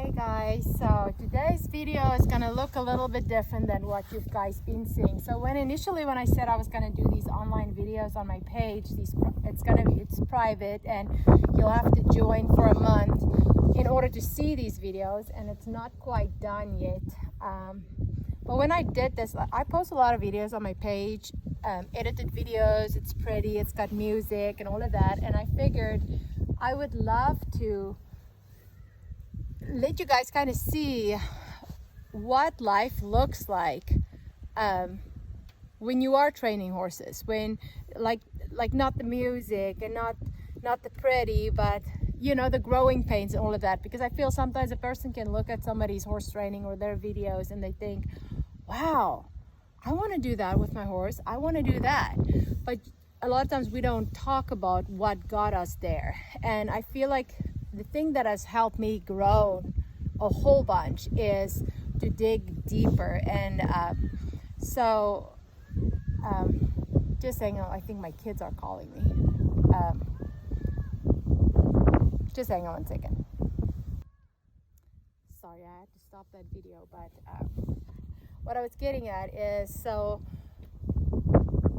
Hey guys, so today's video is gonna look a little bit different than what you've guys been seeing. So when I said I was gonna do these online videos on my page, it's private and you'll have to join for a month in order to see these videos, and it's not quite done yet. But when I did this, I post a lot of videos on my page, edited videos. It's pretty, it's got music and all of that, and I figured I would love to let you guys kind of see what life looks like when you are training horses, when like not the music and not the pretty, but you know, the growing pains and all of that. Because I feel sometimes a person can look at somebody's horse training or their videos and they think, wow, I want to do that with my horse, I want to do that. But a lot of times we don't talk about what got us there. And I feel like the thing that has helped me grow a whole bunch is to dig deeper. And just hang on, I think my kids are calling me. Just hang on one second. Sorry, I had to stop that video, but what I was getting at is, so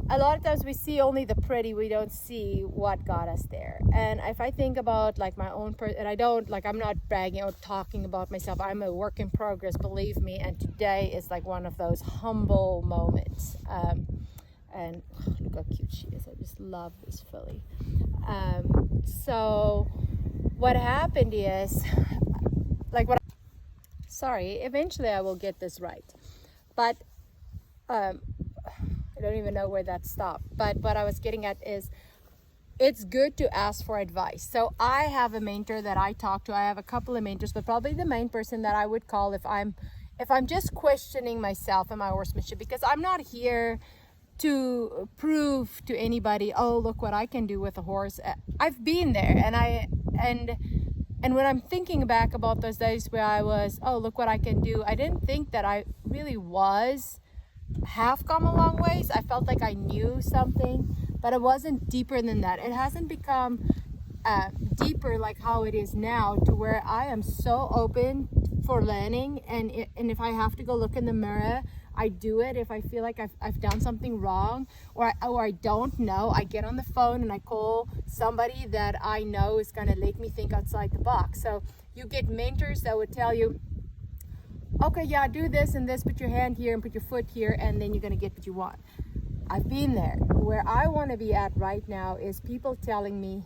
a lot of times we see only the pretty, we don't see what got us there. And if I think about like my own and I'm not bragging or talking about myself, I'm a work in progress, believe me. And today is like one of those humble moments. And look how cute she is. I just love this filly. So what happened is, sorry, eventually I will get this right. But I don't even know where that stopped. But what I was getting at is, it's good to ask for advice. So I have a mentor that I talk to. I have a couple of mentors, but probably the main person that I would call if I'm just questioning myself and my horsemanship, because I'm not here to prove to anybody, oh, look what I can do with a horse. I've been there, and when I'm thinking back about those days where I was, oh, look what I can do, I didn't think that I really have come a long ways. I felt like I knew something, but it wasn't deeper than that. It hasn't become deeper like how it is now, to where I am so open for learning, and if I have to go look in the mirror, I do it. If I feel like I've done something wrong or I don't know, I get on the phone and I call somebody that I know is going to let me think outside the box. So you get mentors that would tell you, okay, yeah, do this and this, put your hand here and put your foot here, and then you're going to get what you want. I've been there. Where I want to be at right now is people telling me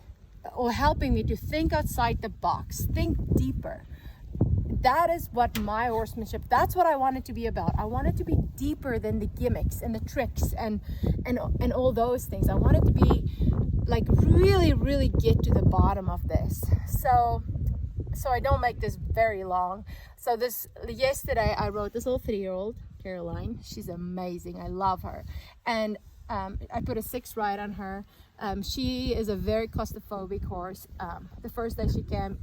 or helping me to think outside the box, think deeper. That is what my horsemanship, that's what I want it to be about. I want it to be deeper than the gimmicks and the tricks and all those things. I want it to be like really, really get to the bottom of this. So I don't make this very long. So yesterday I rode this little 3-year-old, Caroline. She's amazing. I love her. And I put a 6 ride on her. She is a very claustrophobic horse. The first day she came,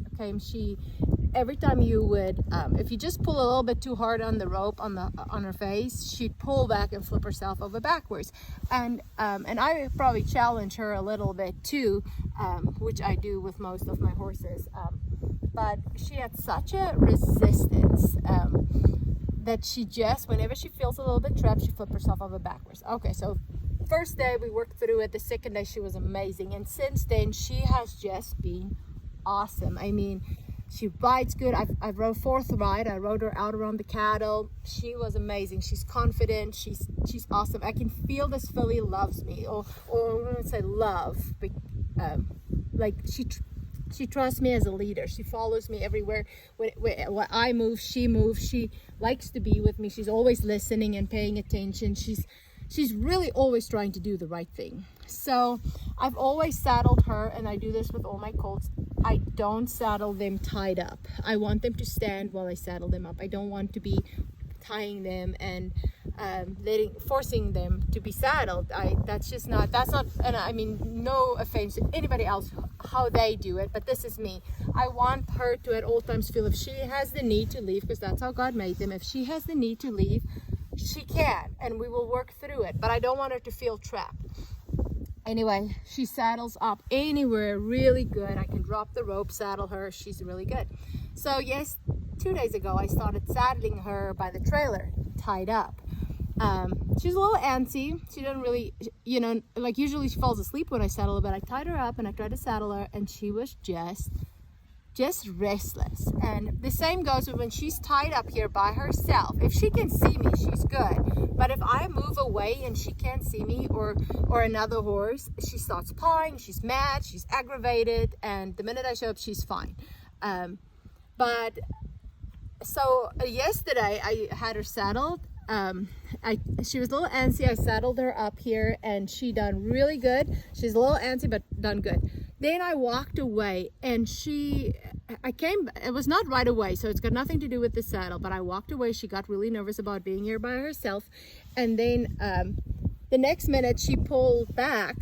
every time you would, if you just pull a little bit too hard on the rope on her face, she'd pull back and flip herself over backwards. And I probably challenge her a little bit too, which I do with most of my horses. But she had such a resistance that she just, whenever she feels a little bit trapped, she flipped herself over backwards. Okay, so first day we worked through it. The second day she was amazing, and since then she has just been awesome. I mean, she rides good. I rode 4th ride. I rode her out around the cattle. She was amazing. She's confident. She's awesome. I can feel this filly loves me, or I wouldn't say love, but like she trusts me as a leader. She follows me everywhere. When I move, she moves. She likes to be with me. She's always listening and paying attention. She's really always trying to do the right thing. So I've always saddled her, and I do this with all my colts. I don't saddle them tied up. I want them to stand while I saddle them up. I don't want to be tying them and forcing them to be saddled. That's not, and I mean, no offense to anybody else how they do it, but this is me. I want her to at all times feel if she has the need to leave, because that's how God made them. If she has the need to leave, she can, and we will work through it, but I don't want her to feel trapped. Anyway, she saddles up anywhere really good. I can drop the rope, saddle her. She's really good. So yes, 2 days ago, I started saddling her by the trailer, tied up. She's a little antsy. She doesn't really, you know, like usually she falls asleep when I saddle her, but I tied her up and I tried to saddle her, and she was just restless. And the same goes with when she's tied up here by herself. If she can see me, she's good. But if I move away and she can't see me, or another horse, she starts pawing, she's mad, she's aggravated, and the minute I show up, she's fine. But so yesterday I had her saddled. She was a little antsy. I saddled her up here and she done really good. She's a little antsy, but done good. Then I walked away and it was not right away, so it's got nothing to do with the saddle, but I walked away. She got really nervous about being here by herself. And then the next minute she pulled back,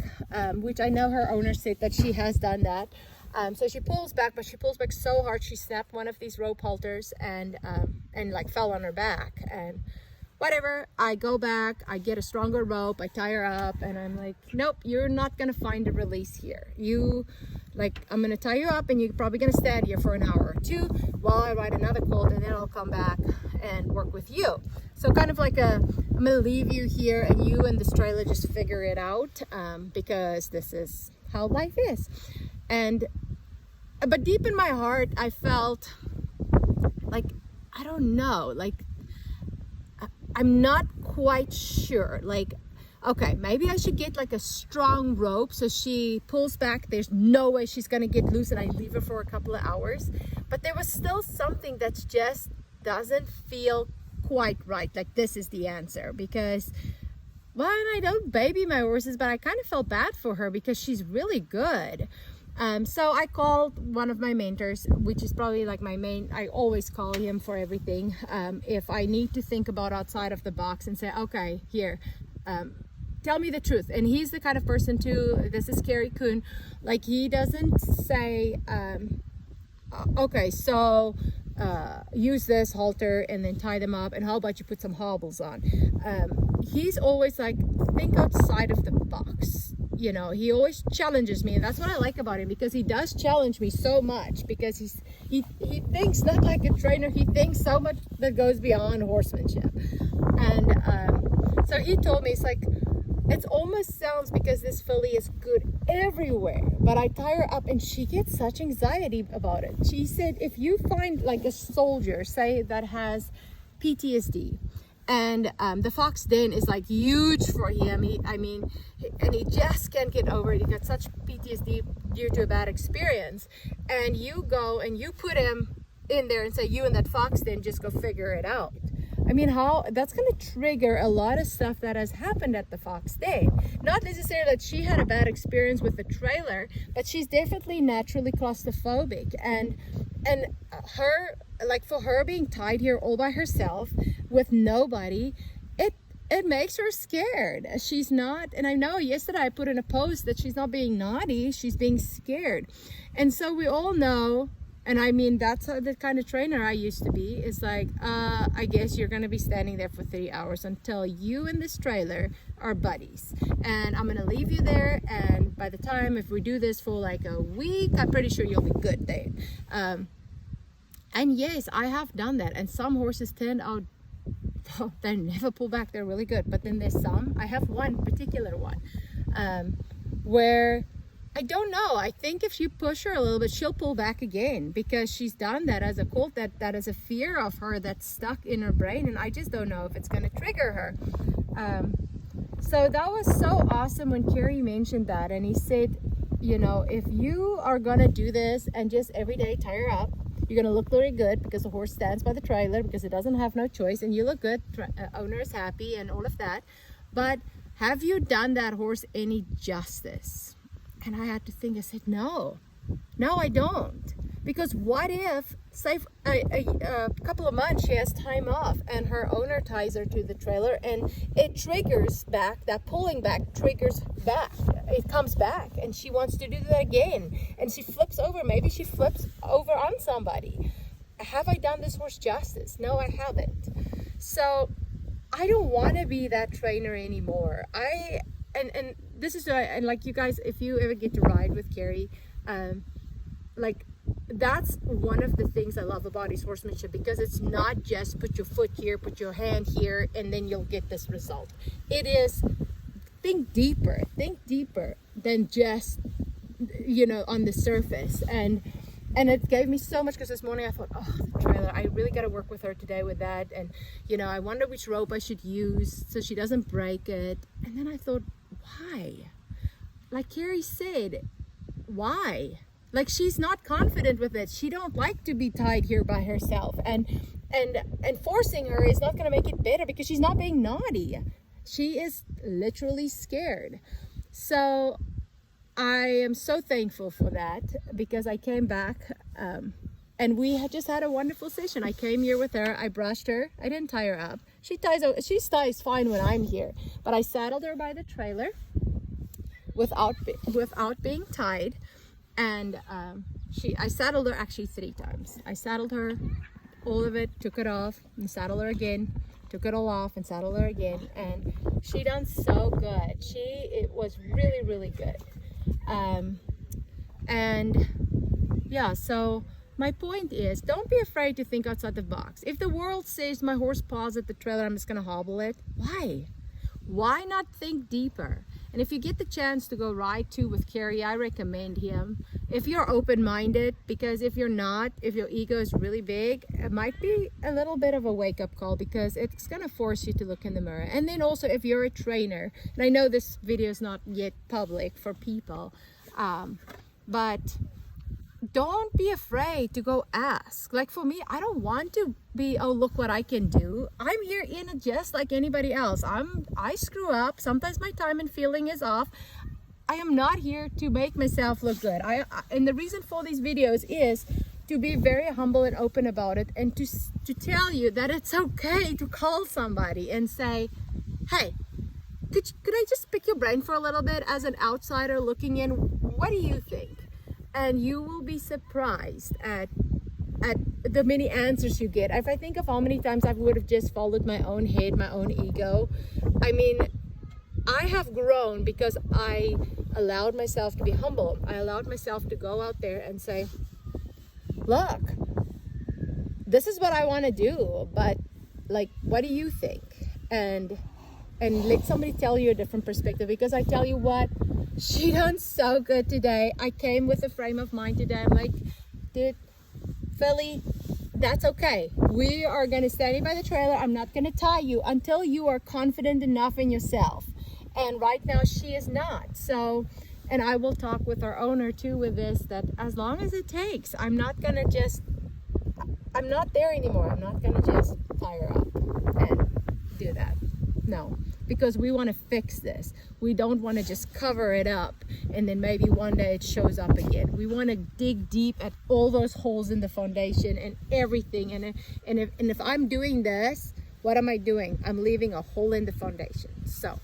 which I know her owner said that she has done that. So she pulls back, but she pulls back so hard she snapped one of these rope halters and like fell on her back. And whatever, I go back, I get a stronger rope, I tie her up, and I'm like, nope, you're not gonna find a release here. I'm gonna tie you up and you're probably gonna stand here for an hour or two while I ride another colt, and then I'll come back and work with you. So kind of like I'm gonna leave you here and you and this trailer just figure it out, because this is how life is. But deep in my heart, I felt like, I don't know, like, I'm not quite sure. Like, okay, maybe I should get like a strong rope so she pulls back. There's no way she's gonna get loose, and I leave her for a couple of hours. But there was still something that just doesn't feel quite right. Like, this is the answer, because, well, and I don't baby my horses, but I kind of felt bad for her because she's really good. So I called one of my mentors, which is probably like my main, I always call him for everything. If I need to think about outside of the box and say, okay, here, tell me the truth. And he's the kind of person too, this is Kerry Kuhn, like he doesn't say, okay, so use this halter and then tie them up, and how about you put some hobbles on. He's always like, think outside of the box. You know, he always challenges me, and that's what I like about him, because he does challenge me so much, because he thinks not like a trainer, he thinks so much that goes beyond horsemanship. And so he told me, it's like, it almost sounds, because this filly is good everywhere, but I tie her up and she gets such anxiety about it. She said, if you find like a soldier, say, that has PTSD, and the Fox Den is like huge for him. And he just can't get over it. He got such PTSD due to a bad experience. And you go and you put him in there and say, you and that Fox Den just go figure it out. I mean, how that's going to trigger a lot of stuff that has happened at the Fox Den. Not necessarily that she had a bad experience with the trailer, but she's definitely naturally claustrophobic. And her, like, for her being tied here all by herself with nobody, it makes her scared. She's not, and I know yesterday I put in a post that she's not being naughty, she's being scared. And so we all know, and I mean, that's the kind of trainer I used to be, is like, I guess you're gonna be standing there for 3 hours until you and this trailer are buddies, and I'm gonna leave you there, and by the time, if we do this for like a week, I'm pretty sure you'll be good there. And yes, I have done that, and some horses tend out, they never pull back, they're really good. But then there's some, I have one particular one, where I don't know, I think if you push her a little bit, she'll pull back again, because she's done that as a colt, that is a fear of her that's stuck in her brain, and I just don't know if it's going to trigger her. So that was so awesome when Kerry mentioned that, and he said, you know, if you are going to do this and just every day tie her up, you're going to look very good, because the horse stands by the trailer, because it doesn't have no choice, and you look good, owner is happy and all of that. But have you done that horse any justice? And I had to think, I said, no, I don't. Because what if, say, a couple of months she has time off and her owner ties her to the trailer and it triggers back, that pulling back triggers back. It comes back and she wants to do that again. And she flips over, maybe she flips over on somebody. Have I done this horse justice? No, I haven't. So I don't want to be that trainer anymore. And this is, and like you guys, if you ever get to ride with Kerry, like, that's one of the things I love about his horsemanship, because it's not just put your foot here, put your hand here, and then you'll get this result. It is think deeper than just, you know, on the surface. And it gave me so much, because this morning I thought, oh, the trailer, I really got to work with her today with that. And, you know, I wonder which rope I should use so she doesn't break it. And then I thought, why? Like Carrie said, why? Like, she's not confident with it. She don't like to be tied here by herself. And forcing her is not going to make it better, because she's not being naughty. She is literally scared. So I am so thankful for that, because I came back and we had just had a wonderful session. I came here with her. I brushed her. I didn't tie her up. She ties fine when I'm here, but I saddled her by the trailer without being tied. And I saddled her actually 3 times. I saddled her, all of it, took it off, and saddled her again, took it all off, and saddled her again. And she done so good. It was really, really good. And yeah, so my point is, don't be afraid to think outside the box. If the world says my horse paws at the trailer, I'm just gonna hobble it, why not think deeper? And if you get the chance to go ride too with Carrie, I recommend him. If you're open-minded, because if you're not, if your ego is really big, it might be a little bit of a wake-up call, because it's gonna force you to look in the mirror. And then also, if you're a trainer, and I know this video is not yet public for people, but don't be afraid to go ask. Like for me, I don't want to be, oh, look what I can do. I'm here in it just like anybody else. I screw up. Sometimes my time and feeling is off. I am not here to make myself look good. And the reason for these videos is to be very humble and open about it, and to tell you that it's okay to call somebody and say, hey, could I just pick your brain for a little bit as an outsider looking in? What do you think? And you will be surprised at the many answers you get. If I think of how many times I would have just followed my own head, my own ego. I mean, I have grown because I allowed myself to be humble. I allowed myself to go out there and say, look, this is what I want to do, but like, what do you think? And let somebody tell you a different perspective, because I tell you what, she done so good today. I came with a frame of mind today. I'm like, dude, Philly, that's okay. We are going to stand by the trailer. I'm not going to tie you until you are confident enough in yourself. And right now she is not. So, and I will talk with our owner too with this, that as long as it takes, I'm not there anymore. I'm not going to just tie her up and do that. No, because we want to fix this. We don't want to just cover it up and then maybe one day it shows up again. We want to dig deep at all those holes in the foundation and everything. And if I'm doing this, what am I doing? I'm leaving a hole in the foundation. So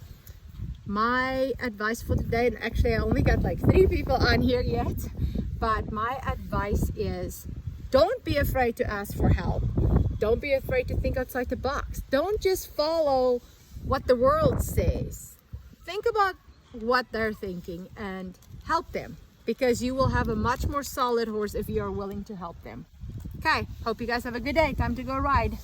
my advice for today, and actually I only got like 3 people on here yet, but my advice is, don't be afraid to ask for help. Don't be afraid to think outside the box. Don't just follow what the world says. Think about what they're thinking and help them, because you will have a much more solid horse if you are willing to help them. Okay, hope you guys have a good day. Time to go ride.